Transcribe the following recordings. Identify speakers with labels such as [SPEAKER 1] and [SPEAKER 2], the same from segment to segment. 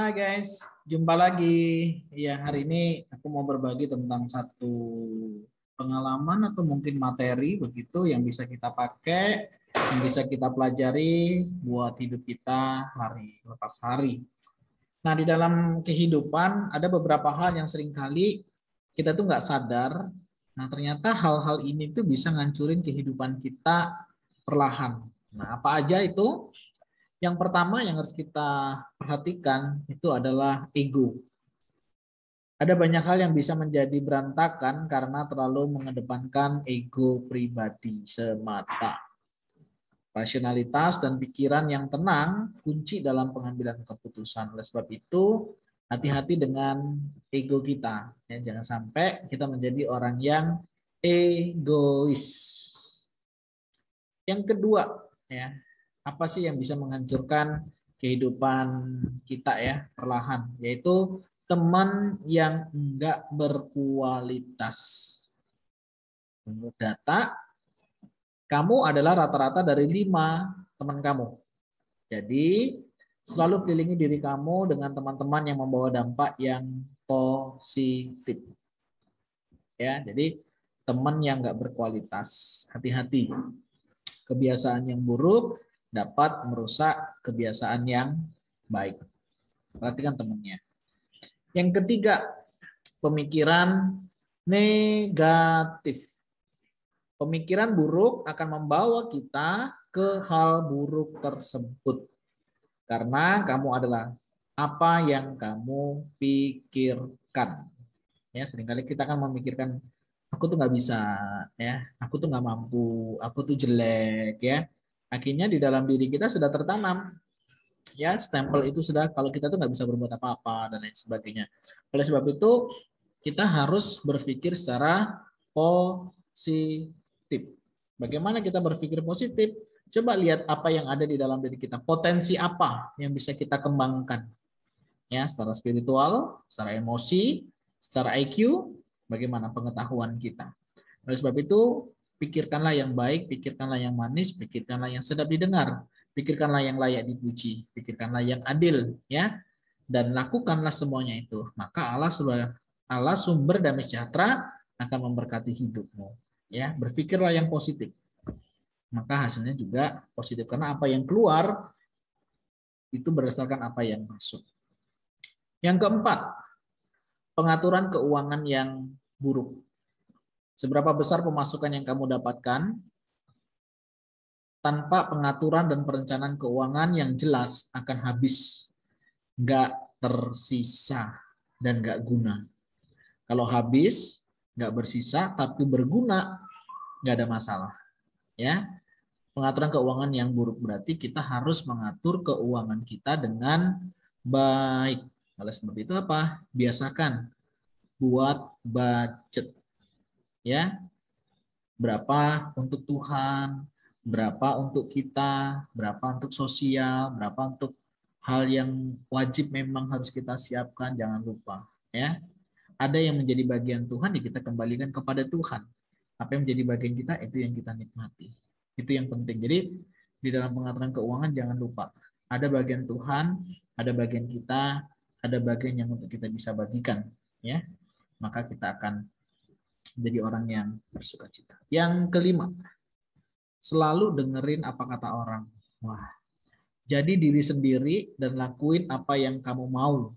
[SPEAKER 1] Hai guys, jumpa lagi. Ya, hari ini aku mau berbagi tentang satu pengalaman atau mungkin materi begitu yang bisa kita pakai, yang bisa kita pelajari buat hidup kita hari lepas hari. Nah, di dalam kehidupan ada beberapa hal yang seringkali kita tuh nggak sadar. Nah, ternyata hal-hal ini tuh bisa ngancurin kehidupan kita perlahan. Nah, apa aja itu? Yang pertama yang harus kita perhatikan itu adalah ego. Ada banyak hal yang bisa menjadi berantakan karena terlalu mengedepankan ego pribadi semata. Rasionalitas dan pikiran yang tenang kunci dalam pengambilan keputusan. Oleh sebab itu, hati-hati dengan ego kita. Ya, jangan sampai kita menjadi orang yang egois. Yang kedua, ya, apa sih yang bisa menghancurkan kehidupan kita ya perlahan, yaitu teman yang enggak berkualitas. Menurut data, kamu adalah rata-rata dari 5 teman kamu. Jadi, selalu kelilingi diri kamu dengan teman-teman yang membawa dampak yang positif. Ya, jadi teman yang enggak berkualitas, hati-hati. Kebiasaan yang buruk dapat merusak kebiasaan yang baik. Perhatikan temannya. Yang ketiga, pemikiran negatif. Pemikiran buruk akan membawa kita ke hal buruk tersebut. Karena kamu adalah apa yang kamu pikirkan. Ya, seringkali kita kan memikirkan aku tuh nggak bisa, ya, aku tuh nggak mampu, aku tuh jelek, ya. Akhirnya di dalam diri kita sudah tertanam, ya, stempel itu sudah kalau kita tuh nggak bisa berbuat apa-apa dan lain sebagainya. Oleh sebab itu kita harus berpikir secara positif. Bagaimana kita berpikir positif? Coba lihat apa yang ada di dalam diri kita, potensi apa yang bisa kita kembangkan, ya, secara spiritual, secara emosi, secara IQ, bagaimana pengetahuan kita. Oleh sebab itu, pikirkanlah yang baik, pikirkanlah yang manis, pikirkanlah yang sedap didengar, pikirkanlah yang layak dipuji, pikirkanlah yang adil, ya, dan lakukanlah semuanya itu. Maka Allah sumber damai sejahtera akan memberkati hidupmu. Ya, berpikirlah yang positif. Maka hasilnya juga positif karena apa yang keluar itu berdasarkan apa yang masuk. Yang keempat, pengaturan keuangan yang buruk. Seberapa besar pemasukan yang kamu dapatkan, tanpa pengaturan dan perencanaan keuangan yang jelas akan habis, nggak tersisa dan nggak guna. Kalau habis, nggak bersisa tapi berguna, nggak ada masalah. Ya, pengaturan keuangan yang buruk berarti kita harus mengatur keuangan kita dengan baik. Oleh sebab itu apa? Biasakan buat budget. Ya, berapa untuk Tuhan, berapa untuk kita, berapa untuk sosial, berapa untuk hal yang wajib memang harus kita siapkan, jangan lupa, ya. Ada yang menjadi bagian Tuhan, ya kita kembalikan kepada Tuhan. Apa yang menjadi bagian kita, itu yang kita nikmati. Itu yang penting. Jadi di dalam pengaturan keuangan jangan lupa, ada bagian Tuhan, ada bagian kita, ada bagian yang untuk kita bisa bagikan, ya. Maka kita akan menjadi orang yang bersukacita. Yang kelima, selalu dengerin apa kata orang. Wah, jadi diri sendiri dan lakuin apa yang kamu mau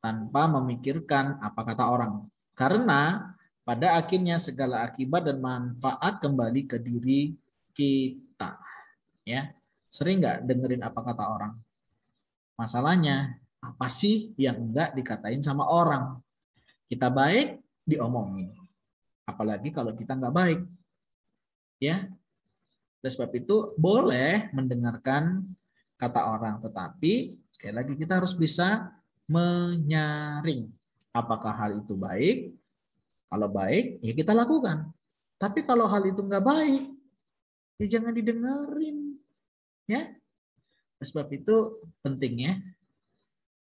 [SPEAKER 1] tanpa memikirkan apa kata orang. Karena pada akhirnya segala akibat dan manfaat kembali ke diri kita. Ya, sering nggak dengerin apa kata orang? Masalahnya apa sih yang enggak dikatain sama orang? Kita baik diomongin, apalagi kalau kita nggak baik. Ya, oleh sebab itu boleh mendengarkan kata orang, tetapi sekali lagi kita harus bisa menyaring apakah hal itu baik. Kalau baik, ya kita lakukan. Tapi kalau hal itu nggak baik, ya jangan didengerin. Ya, oleh sebab itu pentingnya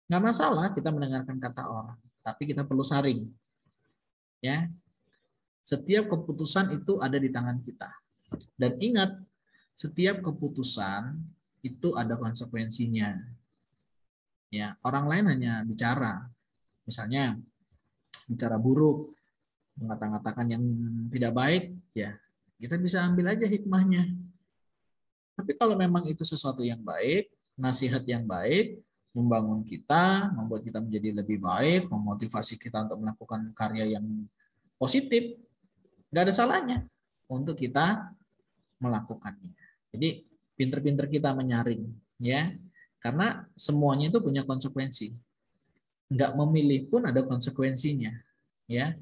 [SPEAKER 1] nggak masalah kita mendengarkan kata orang, tapi kita perlu saring. Ya, setiap keputusan itu ada di tangan kita. Dan ingat, setiap keputusan itu ada konsekuensinya. Ya, orang lain hanya bicara, misalnya bicara buruk, mengata-ngatakan yang tidak baik, ya kita bisa ambil aja hikmahnya. Tapi kalau memang itu sesuatu yang baik, nasihat yang baik, membangun kita, membuat kita menjadi lebih baik, memotivasi kita untuk melakukan karya yang positif, nggak ada salahnya untuk kita melakukannya. Jadi pinter-pinter kita menyaring, ya, karena semuanya itu punya konsekuensi. Nggak memilih pun ada konsekuensinya, ya.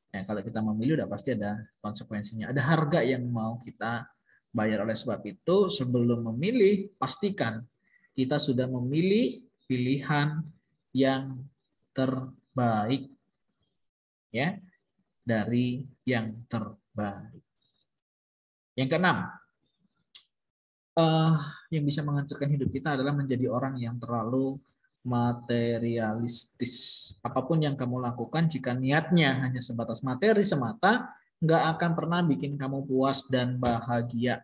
[SPEAKER 1] Nah, kalau kita memilih udah pasti ada konsekuensinya. Ada harga yang mau kita bayar. Oleh sebab itu, sebelum memilih, pastikan kita sudah memilih pilihan yang terbaik, ya, dari yang terbaik. Yang keenam, yang bisa menghancurkan hidup kita adalah menjadi orang yang terlalu materialistis. Apapun yang kamu lakukan, jika niatnya hanya sebatas materi semata, nggak akan pernah bikin kamu puas dan bahagia.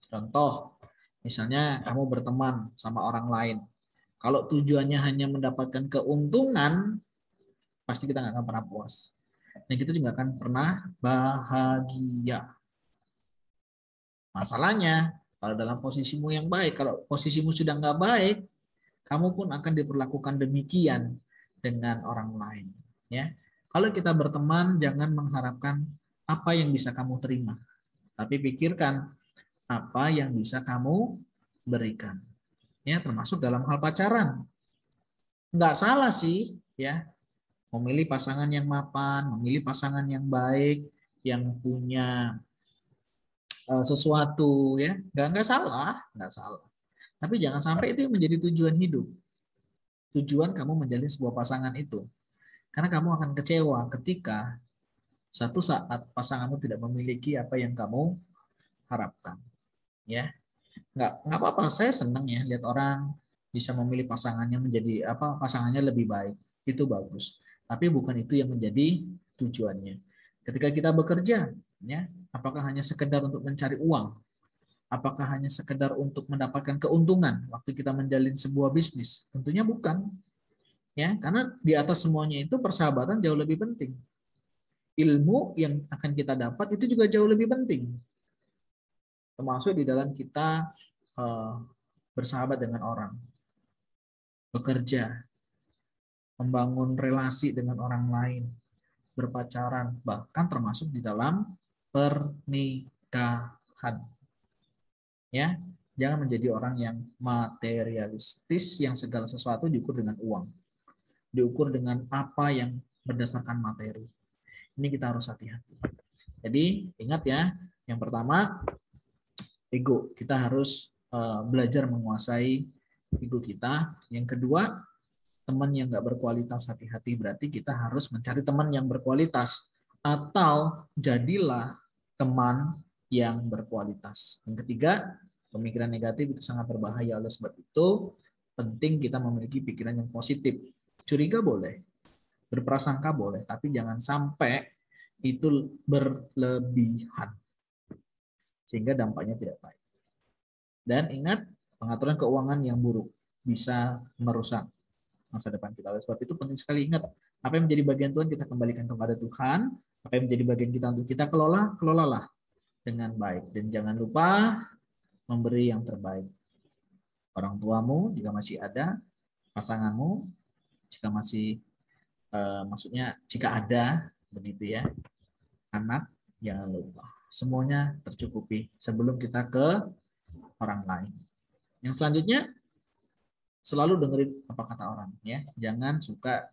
[SPEAKER 1] Contoh, misalnya kamu berteman sama orang lain. Kalau tujuannya hanya mendapatkan keuntungan, pasti kita nggak akan pernah puas. Dan kita juga akan pernah bahagia. Masalahnya, kalau dalam posisimu yang baik, kalau posisimu sudah nggak baik, kamu pun akan diperlakukan demikian dengan orang lain. Ya, kalau kita berteman, jangan mengharapkan apa yang bisa kamu terima, tapi pikirkan apa yang bisa kamu berikan. Ya, termasuk dalam hal pacaran. Nggak salah sih, ya, memilih pasangan yang mapan, memilih pasangan yang baik, yang punya sesuatu, ya, nggak salah, nggak salah. Tapi jangan sampai itu menjadi tujuan hidup. Tujuan kamu menjalin sebuah pasangan itu. Karena kamu akan kecewa ketika satu saat pasanganmu tidak memiliki apa yang kamu harapkan. Ya, nggak apa-apa. Saya senang ya lihat orang bisa memilih pasangannya menjadi apa, pasangannya lebih baik. Itu bagus. Tapi bukan itu yang menjadi tujuannya. Ketika kita bekerja, ya, apakah hanya sekedar untuk mencari uang? Apakah hanya sekedar untuk mendapatkan keuntungan waktu kita menjalin sebuah bisnis? Tentunya bukan. Ya, karena di atas semuanya itu persahabatan jauh lebih penting. Ilmu yang akan kita dapat itu juga jauh lebih penting. Termasuk di dalam kita bersahabat dengan orang, bekerja, membangun relasi dengan orang lain, berpacaran, bahkan termasuk di dalam pernikahan. Ya, jangan menjadi orang yang materialistis yang segala sesuatu diukur dengan uang, diukur dengan apa yang berdasarkan materi. Ini kita harus hati-hati. Jadi ingat ya, yang pertama ego. Kita harus belajar menguasai ego kita. Yang kedua, teman yang nggak berkualitas, hati-hati. Berarti kita harus mencari teman yang berkualitas. Atau jadilah teman yang berkualitas. Yang ketiga, pemikiran negatif itu sangat berbahaya. Oleh sebab itu, penting kita memiliki pikiran yang positif. Curiga boleh, berprasangka boleh, tapi jangan sampai itu berlebihan. Sehingga dampaknya tidak baik. Dan ingat, pengaturan keuangan yang buruk bisa merusak masa depan kita. Oleh sebab itu penting sekali ingat, apa yang menjadi bagian Tuhan kita kembalikan kepada Tuhan, apa yang menjadi bagian kita untuk kita kelola, kelolalah dengan baik. Dan jangan lupa memberi yang terbaik. Orang tuamu jika masih ada, pasanganmu jika masih, maksudnya jika ada, begitu ya, anak, jangan lupa. Semuanya tercukupi sebelum kita ke orang lain. Yang selanjutnya, selalu dengerin apa kata orang, ya. Jangan suka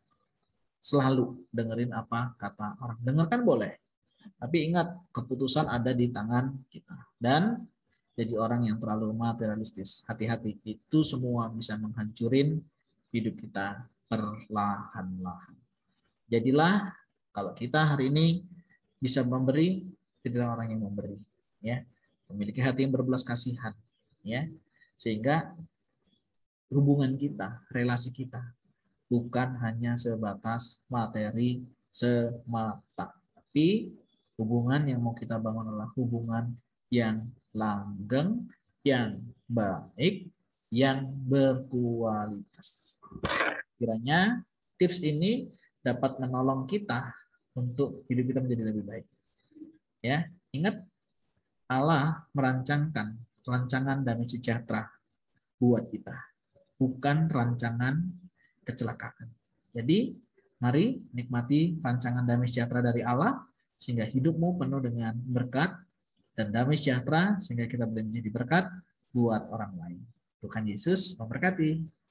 [SPEAKER 1] selalu dengerin apa kata orang. Dengarkan boleh, tapi ingat keputusan ada di tangan kita. Dan jadi orang yang terlalu materialistis, hati-hati. Itu semua bisa menghancurin hidup kita perlahan-lahan. Jadilah kalau kita hari ini bisa memberi, jadilah orang yang memberi, ya. Memiliki hati yang berbelas kasihan, ya. Sehingga hubungan kita, relasi kita bukan hanya sebatas materi semata, tapi hubungan yang mau kita bangun adalah hubungan yang langgeng, yang baik, yang berkualitas. kiranya tips ini dapat menolong kita untuk hidup kita menjadi lebih baik. Ya, ingat Allah merancangkan rancangan damai sejahtera buat kita, bukan rancangan kecelakaan. Jadi, mari nikmati rancangan damai sejahtera dari Allah sehingga hidupmu penuh dengan berkat dan damai sejahtera sehingga kita boleh menjadi berkat buat orang lain. Tuhan Yesus memberkati.